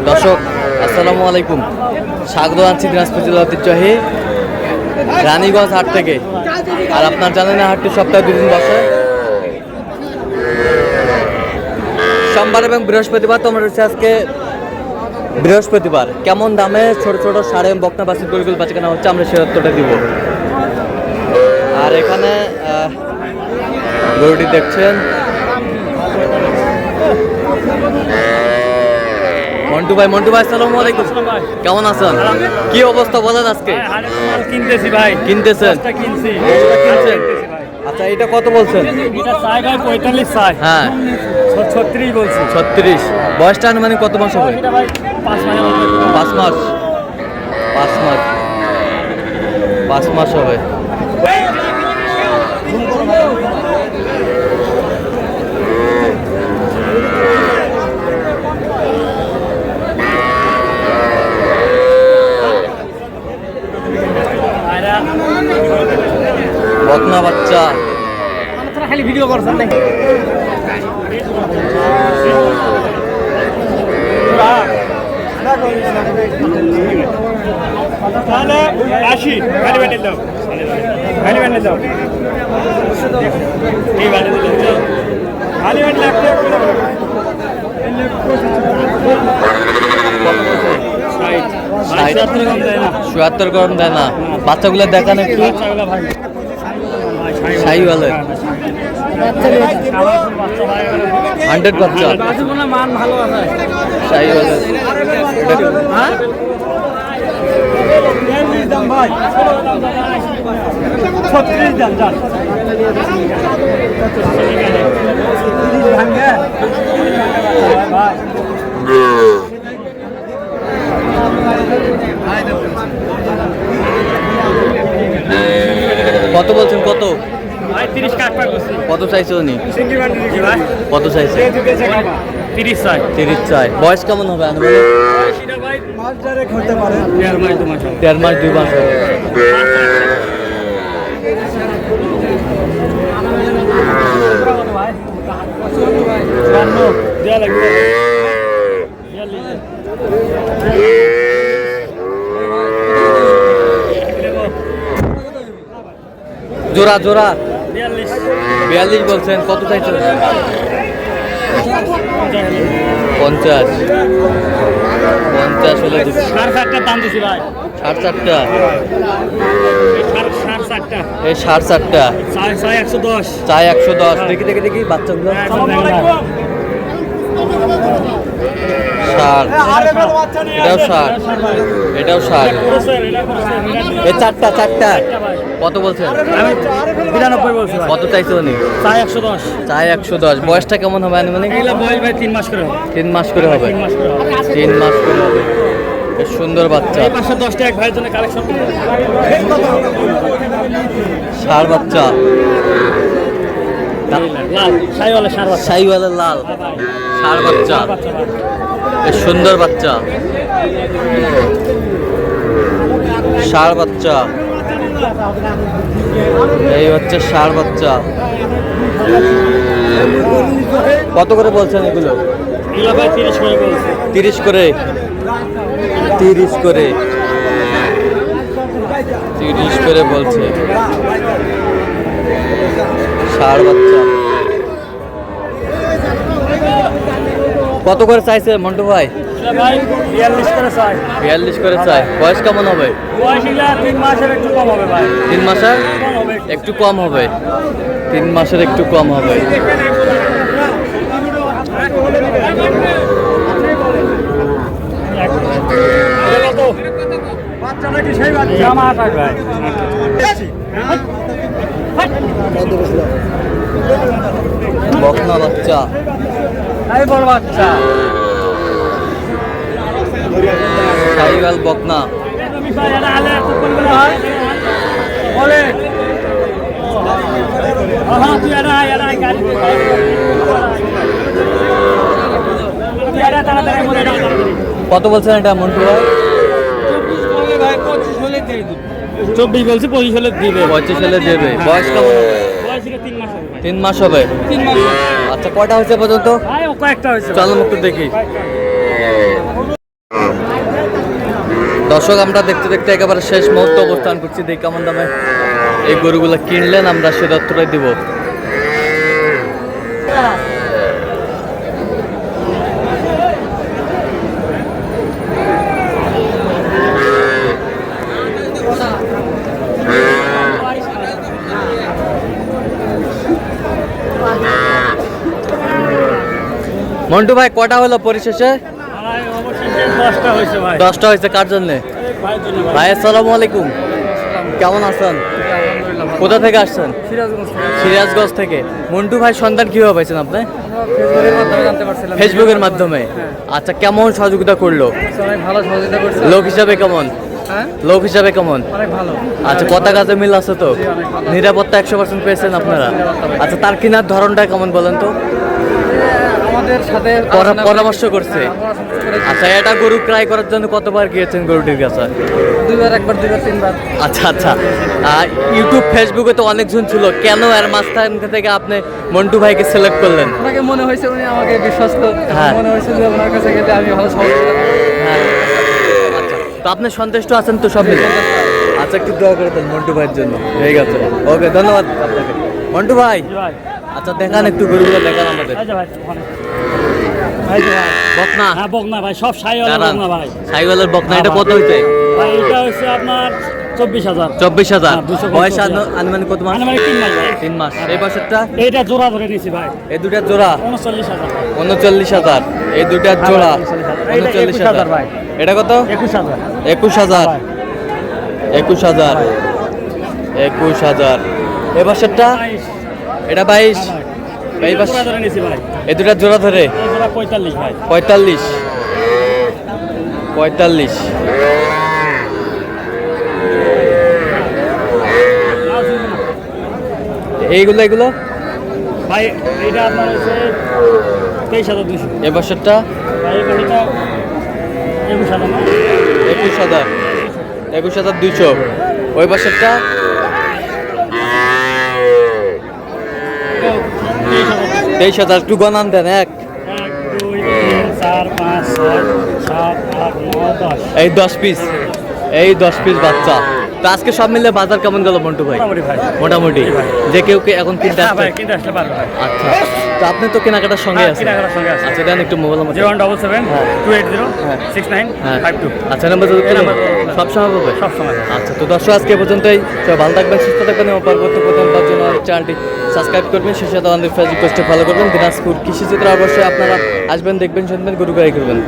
দর্শক আসসালামু আলাইকুম, স্বাগত জানাচ্ছি দিনাজপুর জেলা ঐতিহ্যবাহী রানীগঞ্জ হাট থেকে। আর আপনার জানেন হাটটি সপ্তাহে 2 দিন বসে, সোমবার এবং বৃহস্পতিবার। তোমরা রয়েছে আজকে বৃহস্পতিবার। কেমন দামে ছোট ছোট সাড়ে বকনা বাসির গরুগুলো বাচ্চা কেনা হচ্ছে আমরা সে তথ্যটা দিব। আর এখানে গরুটি দেখছেন মন্টু ভাই আসসালামু আলাইকুম, কেমন আছেন? কি অবস্থা বলেন আজকে? কিনতেছি ভাই, কিনতেছেন? কিনছেন? আচ্ছা, এটা কত বলছেন? এটা চাই ভাই 45 চাই। হ্যাঁ 36 বলছি। 36। বয়সটা আনুমানিক কত মাস হবে? এটা ভাই 5 মাস। 5 মাস হবে। বকনা বাচ্চা খালি ভিডিও করছেন নাকি? তাহলে 80 গাড়ি বানিয়ে দাও, গাড়ি বানিয়ে দাও, এই বানিয়ে দাও, গাড়ি বানিয়ে লাগবে। 77 গরম দেয় না। বাচ্চাগুলো দেখান একটু। শাহিওয়ালের 100 বাচ্চা, মান ভালো আছে। শাহিওয়ালের ভাই 36 দাম যান। কত বলছেন? কত? 30 কাটপা করছি। কত চাইছে উনি? ভাই কত চাইছে? 30 চাই। 30 চাই। বয়স কেমন হবে আনুমানিক? সেটা ভাই মাস ডাইরেক্ট হতে পারে। 1.5 মাস 2 মাস। 1.5 মাস 2 মাস হবে। জোড়া 42 বলছেন। কত চাইছেন? 50 হলে দিচ্ছি। 4.5 দাম দিছি ভাই। 4.5টা। 4.5 এই 4.5টা চাই 110। চাই 110। দেখি বাচ্চাগুলো। ষাট। এটাও ষাট। এই চারটা কত বলছেন? আমি 92 বলছি। কত চাইছে উনি? চাই 110। চাই 110। বয়সটা কেমন হবে আনুমানিক? এগুলা বয়স ভাই 3 মাস করে হবে। 3 মাস করে হবে। 3 মাস করে হবে। বেশ সুন্দর বাচ্চা। এই পাশে 10টা এক ভাইয়ের জন্য কালেকশন করব। ষাড় বাচ্চা, লাল শাইওয়ালা ষাড় বাচ্চা। শাহিওয়ালের লাল ষাড় বাচ্চা। বেশ সুন্দর বাচ্চা। ষাড় বাচ্চা, এই হচ্ছে ষাড় বাচ্চা। কত করে বলছেন এগুলো? এগুলা ভাই 30 করে বলছি। 30 করে। 30 করে বলছে। ষাড় বাচ্চা কত করে চাইছে মন্টু ভাই? ভাই 42 করে চাই। 42 করে চাই। বয়স কেমন হবে? বয়স এগুলা 3 মাসের একটু কম হবে ভাই। 3 মাসের একটু কম হবে। 3 মাসের একটু কম হবে। বাচ্চা নাকি সেই বাচ্চা? জামা ভাই। বকনা বাচ্চা, এই বড় বাচ্চা। শাহিওয়াল বকনা। বলে কত বলছেন এটা মন্টু ভাই? 24 বলছি, 25 হলে দিবে। 25 হলে দেবে। বয়স কেমন হবে? 3 মাস হবে। আচ্ছা, কয়টা হয়েছে পর্যন্ত? কয়েকটা হয়েছে। চলো একটু দেখি। দর্শক আমরা দেখতে দেখতে একেবারে শেষ মুহূর্তে অবস্থান করছি, দেখি কেমন দামে এই গরুগুলো কিনলেন, আমরা সে তথ্যটাই দিব। মন্টু ভাই কটা হলো পরিশেষে? ভাই অবশেষে 10টা হয়েছে ভাই। 10টা হয়েছে। কার জন্য? ভাইয়ের জন্য ভাই আসসালামু আলাইকুম, কেমন আছেন? কোথা থেকে আসছেন? সিরাজগঞ্জ থেকে। মন্টু ভাই সন্ধান কিভাবে পাইছেন আপনি? ফেসবুকের মাধ্যমে। আচ্ছা, কেমন সহযোগিতা করলো? ভালো সহযোগিতা করছে। লোক হিসাবে কেমন? লোক হিসাবে কেমন? অনেক ভালো। আচ্ছা, কথা কাজে মিল আছে তো? নিরাপত্তা 100% পেয়েছেন আপনারা? আচ্ছা, তার কেনার ধরনটা কেমন বলেন তো? আমাদের সাথে পরামর্শ করছে। আচ্ছা, এটা গরু ক্রয় করার জন্য কতবার গিয়েছেন গরুটির কাছে? দুইবার, একবার, দুইবার, তিনবার। আচ্ছা আচ্ছা, ইউটিউব ফেসবুকে তো অনেকজন ছিল, কেন এর মাঝখান থেকে আপনি মন্টু ভাইকে সিলেক্ট করলেন? আমাকে মনে হয়েছে উনি আমাকে বিশ্বস্ত, হ্যাঁ। মনে হয়েছে যে ওনার কাছে গেলে আমি ভালো সহযোগিতা পাবো। হ্যাঁ। আচ্ছা, তো আপনি সন্তুষ্ট আছেন তো সব মিলে? আচ্ছা, একটু দোয়া করে দেন মন্টু ভাইয়ের জন্য। ঠিক আছে, ওকে, ধন্যবাদ আপনাকে মন্টু ভাই। ভাই। আচ্ছা, দেখান একটু গরুগুলো, দেখান আমাদের। এই যে ভাই ওখানে। এই যে ভাই। বকনা? হ্যাঁ বকনা ভাই, সব সাইওয়ালা দাঁড়ান। বকনা ভাই। সাইওয়ালের বকনা, হ্যাঁ এটা ভাই। কত হইছে? ভাই এটা হচ্ছে আপনার 24,000। 24,000। হ্যাঁ, 200 বয়স আনুমানিক কত মাস? মানে 3 মাস ভাই। 3 মাস। এই বছরটা? এইটা জোড়া ধরে নিয়েছি ভাই। এই দুটার জোড়া 39,000। 39,000। এই দুটার জোড়া 39,000 ভাই। এটা কত? 21,000। 21,000। 21,000। 21,000। এই বছরটা? 22। এটা 22। এই এই জোড়া বছর ধরে নিয়েছি ভাই। এই দুটার জোড়া ধরে এই জোড়া 45 ভাই। 45। 45। এইগুলো এগুলো ভাই এইটা আপনার হচ্ছে 23,200। এই বছরটা? ভাই এটা 21,000 না? 21,000। 21,200। ওই বছরটা? 23,000। 23,000। একটু গণান দেন। 1 2 3 4 5 6 7 8 9 10। এই 10 পিস, এই 10 পিস বাচ্চা। তো আজকে সব মিলে বাজার কেমন গেল মন্টু ভাই? মোটামুটি ভাই। মোটামুটি। যে কেউ এখন কিনতে হ্যাঁ আসছে? ভাই কিনতে আসতে পারবে ভাই। আচ্ছা, তো আপনি তো কেনাকাটার সঙ্গে হ্যাঁ, আছেন। কেনাকাটার সঙ্গে আছি। আচ্ছা, দেন একটু মোবাইল নাম্বার। 0177 280 হ্যাঁ। 6952। আচ্ছা, নাম্বার এই নাম্বার সব সময় পাবে? সব সময়। আচ্ছা, তো দর্শক আজকে এ পর্যন্তই। সবাই ভালো থাকবেন, সুস্থ থাকবেন এবং পরবর্তী প্রথমবার জন্য আমাদের চ্যানেলটি সাবস্ক্রাইব করবেন, সেই সাথে আমাদের ফেসবুক পেজটি ফলো করবেন। দিনাজপুর কৃষি চিত্র অবশ্যই আপনারা আসবেন, দেখবেন, শুনবেন, গরু গাড়ি করবেন।